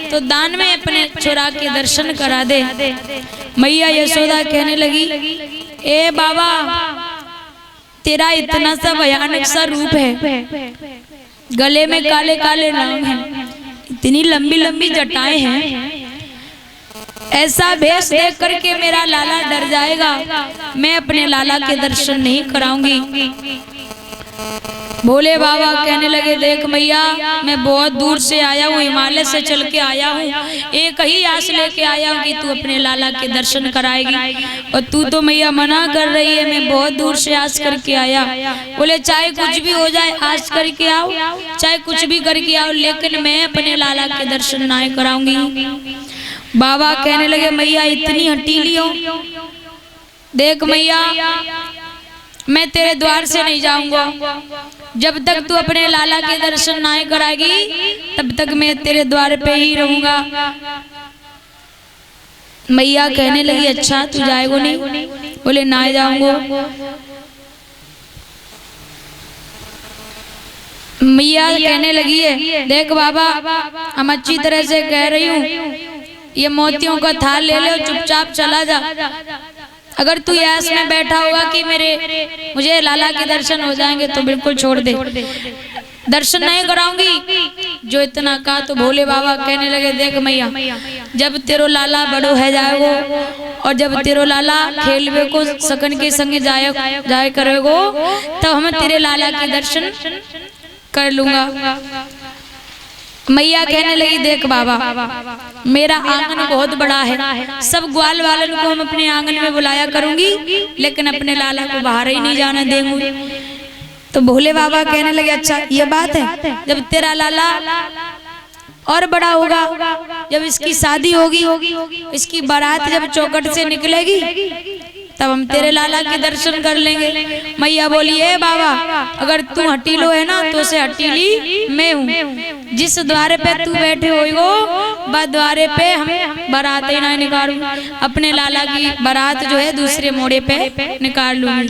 तो दान में अपने छोरा के दर्शन करा दे। मैया यशोदा कहने लगी, ए बाबा तेरा इतना सा भयानक सा रूप है, गले में काले काले नाग हैं, इतनी लंबी लंबी जटाएं हैं, ऐसा भेष देख करके मेरा लाला डर जाएगा, मैं अपने लाला के दर्शन नहीं कराऊंगी। भोले बाबा कहने लगे, देख मैया मैं बहुत दूर से आया हूँ, हिमालय से चल के आया हूँ, एक ही आस लेके आया हूँ कि तू अपने लाला के दर्शन कराएगी, और तू तो मैया मना कर रही है, मैं बहुत दूर से आस करके आया। बोले चाहे कुछ भी हो जाए आस करके आओ, चाहे कुछ भी करके आओ, लेकिन मैं अपने लाला के दर्शन नहीं कराऊंगी। बाबा कहने लगे, मैया इतनी हटीली हो, देख मैया मैं तेरे द्वार से नहीं जाऊंगा, जब तक तू अपने लाला के दर्शन नहीं कराएगी तब तक मैं तेरे द्वार पे ही रहूंगा। मैया कहने लगी, अच्छा तू जाएगो नहीं? बोले ना जाऊंगा। मैया कहने लगी है, देख बाबा हम अच्छी तरह से कह रही हूँ, ये मोतियों का थाल ले लो, चुपचाप चला जा। अगर तू ऐस में बैठा होगा कि मुझे लाला के दर्शन हो जाएंगे तो बिल्कुल छोड़ दे, दर्शन नहीं कराऊंगी। जो इतना कहा तो भोले बाबा कहने लगे, देख मैया जब तेरो लाला बड़ो है जाएगो, और जब तेरो लाला खेलवे को सकन के संगे जाए करेगो, तब हम तेरे लाला के दर्शन कर लूंगा। मैया कहने लगी, देख बाबा मेरा आंगन बहुत बड़ा है, सब ग्वाल वालन को हम अपने आंगन में बुलाया करूंगी, लेकिन अपने लाला को बाहर ही नहीं जाने देंगे। तो भोले बाबा कहने लगे, अच्छा ये बात है, जब तेरा लाला और बड़ा होगा, जब इसकी शादी होगी, इसकी बारात जब चौखट से निकलेगी, तब हम तेरे लाला के दर्शन कर लेंगे। मैया बोली, ए बाबा अगर तू हटीलो है ना तो से हटीली मैं हूँ, जिस द्वारे पे तू बैठे होइगो बा द्वारे पे हम बारात ही ना निकालू, अपने लाला की बारात जो है दूसरे मोड़े पे निकाल लूंगी।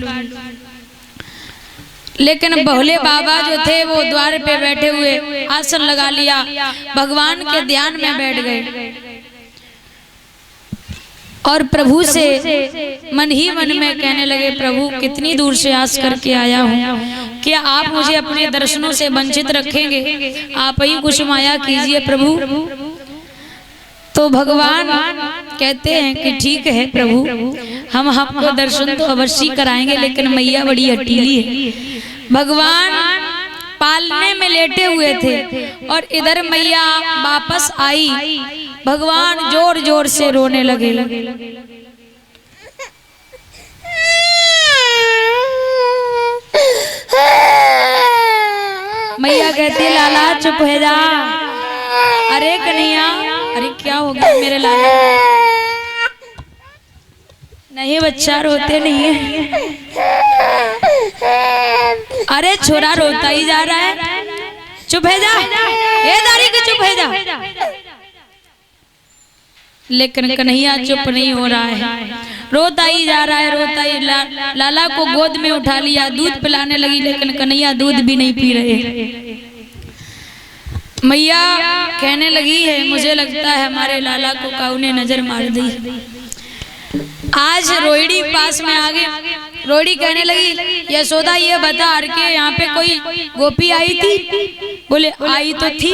लेकिन भोले बाबा जो थे वो द्वार पे बैठे हुए आसन लगा लिया, भगवान के ध्यान में बैठ गए और प्रभु से मन ही मन में कहने लगे, प्रभु कितनी दूर से आस करके आया हूँ, क्या आप मुझे अपने दर्शनों से वंचित रखेंगे? आप ही कुछ माया कीजिए प्रभु। तो भगवान कहते हैं कि ठीक है प्रभु, हम आपको दर्शन तो अवश्य कराएंगे, लेकिन मैया बड़ी हटीली है। भगवान पालने में लेटे हुए थे और इधर मैया वापस आई, भगवान जोर जोर से रोने लगे। मैया कहती, लाला चुप हो जा। अरे कन्हैया, अरे क्या हो गया मेरे लाला? नहीं बच्चा रोते नहीं है। अरे छोरा रोता ही जा रहा है, चुप है जा, ये दारी की चुप है जा। लेकिन कन्हैया चुप नहीं हो रहा है, रोता ही जा रहा है, रोता ही। लाला को गोद में उठा लिया, दूध पिलाने लगी, लेकिन कन्हैया दूध भी नहीं पी रहे। मैया कहने लगी है, मुझे लगता है हमारे लाला को काऊ ने नजर मार दी। आज रोहिणी पास में आ गई। रोहिणी कहने लगी, यशोदा ये बता हर के यहाँ पे कोई गोपी आई थी? बोले आई तो थी,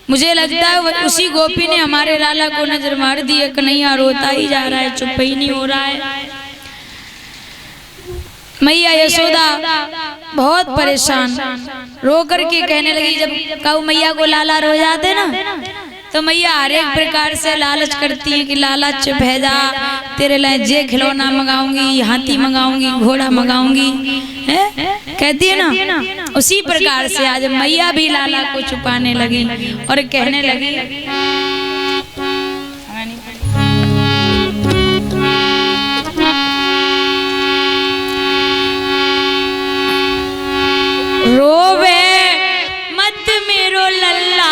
मुझे लगता है उसी गोपी ने हमारे लाला को नजर मार दी है। कन्हैया रोता ही जा रहा है, चुप ही नहीं हो रहा है। मैया यशोदा बहुत परेशान रो करके कहने लगी, जब काऊ मैया को लाला रो जाते ना तो मैया हर एक प्रकार से लालच करती है कि लाला चुप है जा, तेरे लिए जे खिलौना मंगाऊंगी, हाथी मंगाऊंगी, घोड़ा मंगाऊंगी, कहती है ना। उसी प्रकार से आज मैया भी लाला को छुपाने लगी और कहने लगी, रोवे मत मेरो लल्ला,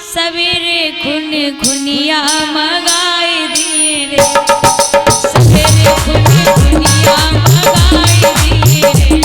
सवेरे खुन खुनिया मंगाई दिए रे, सवेरे खुन खुनिया मंगाई दिए रे।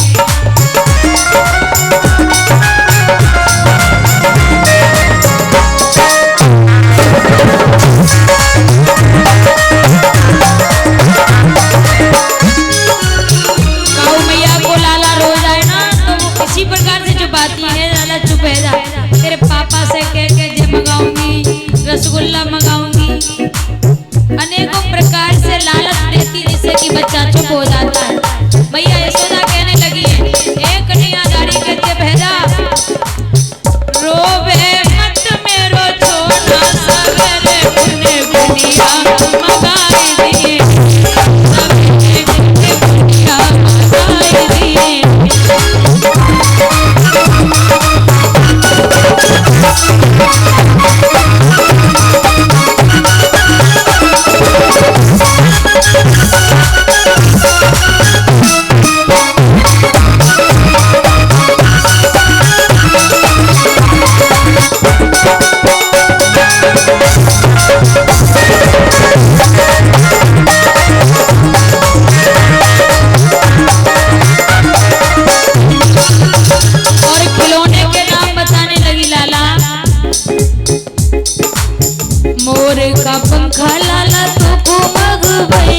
रसगुल्ला मंगाऊंगी, अनेकों प्रकार से लालच देती जिससे कि बच्चा चुप हो जाता है। भैया यशोदा कहने लगी है, एक नियादारी कहते भेजा रोवे मत मेरो छोना सवेरे पुने बुनिया मगाई दिए, सवेरे पुने बुनिया मगाई दिए। मोर का पंखा लाला तो को मग भई